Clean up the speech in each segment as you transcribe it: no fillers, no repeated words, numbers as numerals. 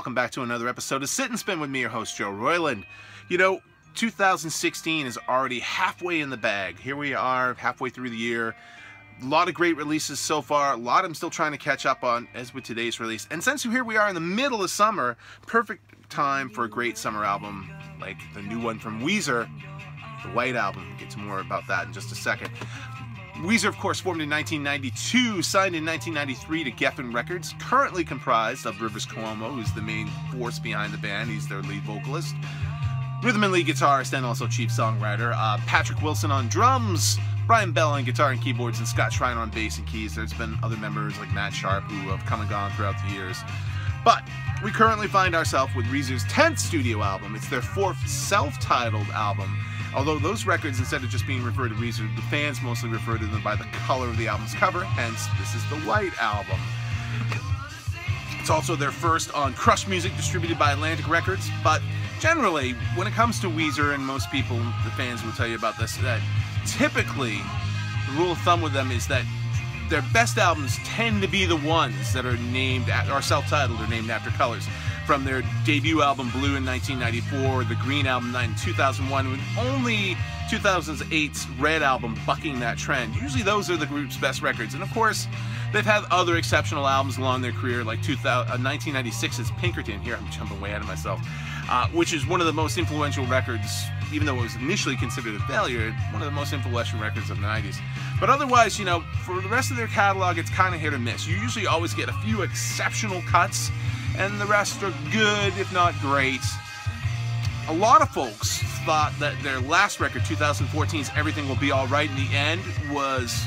welcome back to another episode of Sit and Spin with me, your host, Joe Royland. You know, 2016 is already halfway in the bag. Here we are, halfway through the year. A lot of great releases so far. A lot I'm still trying to catch up on, as with today's release. And since here we are in the middle of summer, perfect time for a great summer album, like the new one from Weezer, the White Album. We'll get to more about that in just a second. Weezer, of course, formed in 1992, signed in 1993 to Geffen Records, currently comprised of Rivers Cuomo, who's the main force behind the band. He's their lead vocalist, rhythm and lead guitarist, and also chief songwriter. Patrick Wilson on drums, Brian Bell on guitar and keyboards, and Scott Schreiner on bass and keys. There's been other members like Matt Sharp who have come and gone throughout the years. But we currently find ourselves with Weezer's 10th studio album. It's their 4th self-titled album. Although those records, instead of just being referred to Weezer, the fans mostly refer to them by the color of the album's cover, hence this is the White Album. It's also their first on Crush Music, distributed by Atlantic Records, but generally, when it comes to Weezer, and most people, the fans will tell you about this, that typically, the rule of thumb with them is that their best albums tend to be the ones that are named, or self-titled, or named after colors. From their debut album Blue in 1994, the Green Album in 2001, with only 2008's Red Album bucking that trend. Usually those are the group's best records. And of course, they've had other exceptional albums along their career, like 1996's Pinkerton. Here, I'm jumping way ahead of myself. Which is one of the most influential records, even though it was initially considered a failure, one of the most influential records of the 90s. But otherwise, you know, for the rest of their catalog, it's kind of hit or miss. You usually always get a few exceptional cuts, and the rest are good, if not great. A lot of folks thought that their last record, 2014's Everything Will Be Alright in the End, was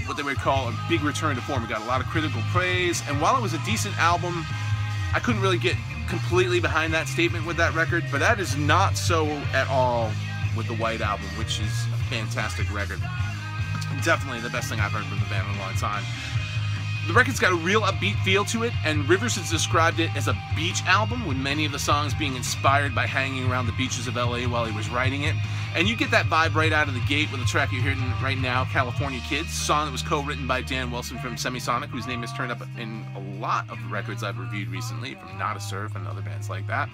what they would call a big return to form. It got a lot of critical praise, and while it was a decent album, I couldn't really get completely behind that statement with that record, but that is not so at all with the White Album, which is a fantastic record. Definitely the best thing I've heard from the band in a long time. The record's got a real upbeat feel to it, and Rivers has described it as a beach album, with many of the songs being inspired by hanging around the beaches of LA while he was writing it. And you get that vibe right out of the gate with the track you're hearing right now, California Kids, a song that was co-written by Dan Wilson from Semisonic, whose name has turned up in a lot of the records I've reviewed recently, from Not a Surf and other bands like that.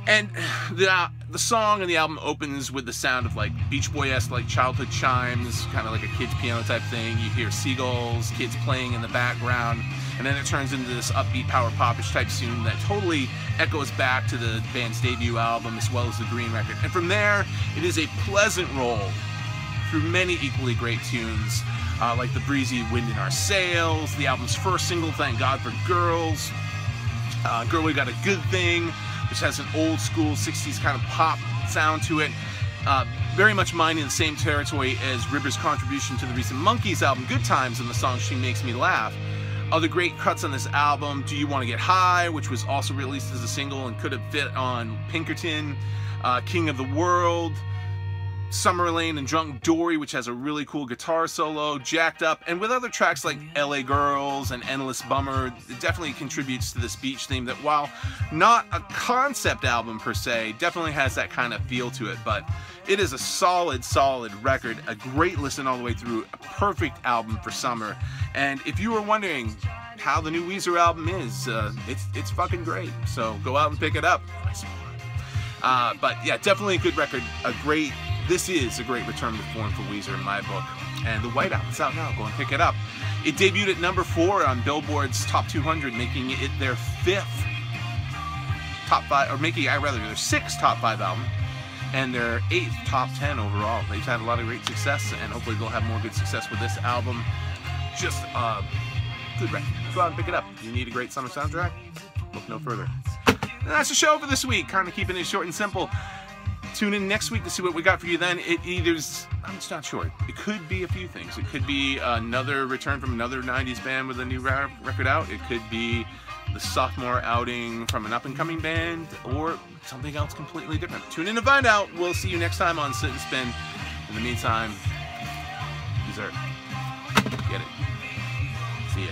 And the song and the album opens with the sound of like Beach Boy-esque, like childhood chimes, kind of like a kid's piano type thing. You hear seagulls, kids playing in the background, and then it turns into this upbeat power pop-ish type tune that totally echoes back to the band's debut album as well as the Green record. And from there, it is a pleasant roll through many equally great tunes, like The Breezy Wind in Our Sails, the album's first single, Thank God for Girls, Girl We Got a Good Thing, which has an old school 60s kind of pop sound to it, very much mining the same territory as Rivers' contribution to the recent Monkees album Good Times and the song She Makes Me Laugh. Other great cuts on this album, Do You Want to Get High, which was also released as a single and could have fit on Pinkerton, King of the World, Summer Lane and Drunk Dory, which has a really cool guitar solo, Jacked Up, and with other tracks like LA Girls and Endless Bummer, it definitely contributes to this beach theme that, while not a concept album per se, definitely has that kind of feel to it. But it is a solid record, a great listen all the way through, a perfect album for summer. And if you were wondering how the new Weezer album is, it's fucking great. So go out and pick it up. But yeah, definitely a good record, This is a great return to form for Weezer in my book. And the White Album's out now. Go and pick it up. It debuted at number 4 on Billboard's Top 200, making it their 5th top 5, or making their 6th top 5 album, and their 8th top 10 overall. They've had a lot of great success, and hopefully they'll have more good success with this album. Just a good record. Go out and pick it up. You need a great summer soundtrack? Look no further. And that's the show for this week. Kind of keeping it short and simple. Tune in next week to see what we got for you then. I'm just not sure. It could be a few things. It could be another return from another 90s band with a new record out. It could be the sophomore outing from an up-and-coming band, or something else completely different. Tune in to find out. We'll see you next time on Sit and Spin. In the meantime, dessert. Get it. See ya.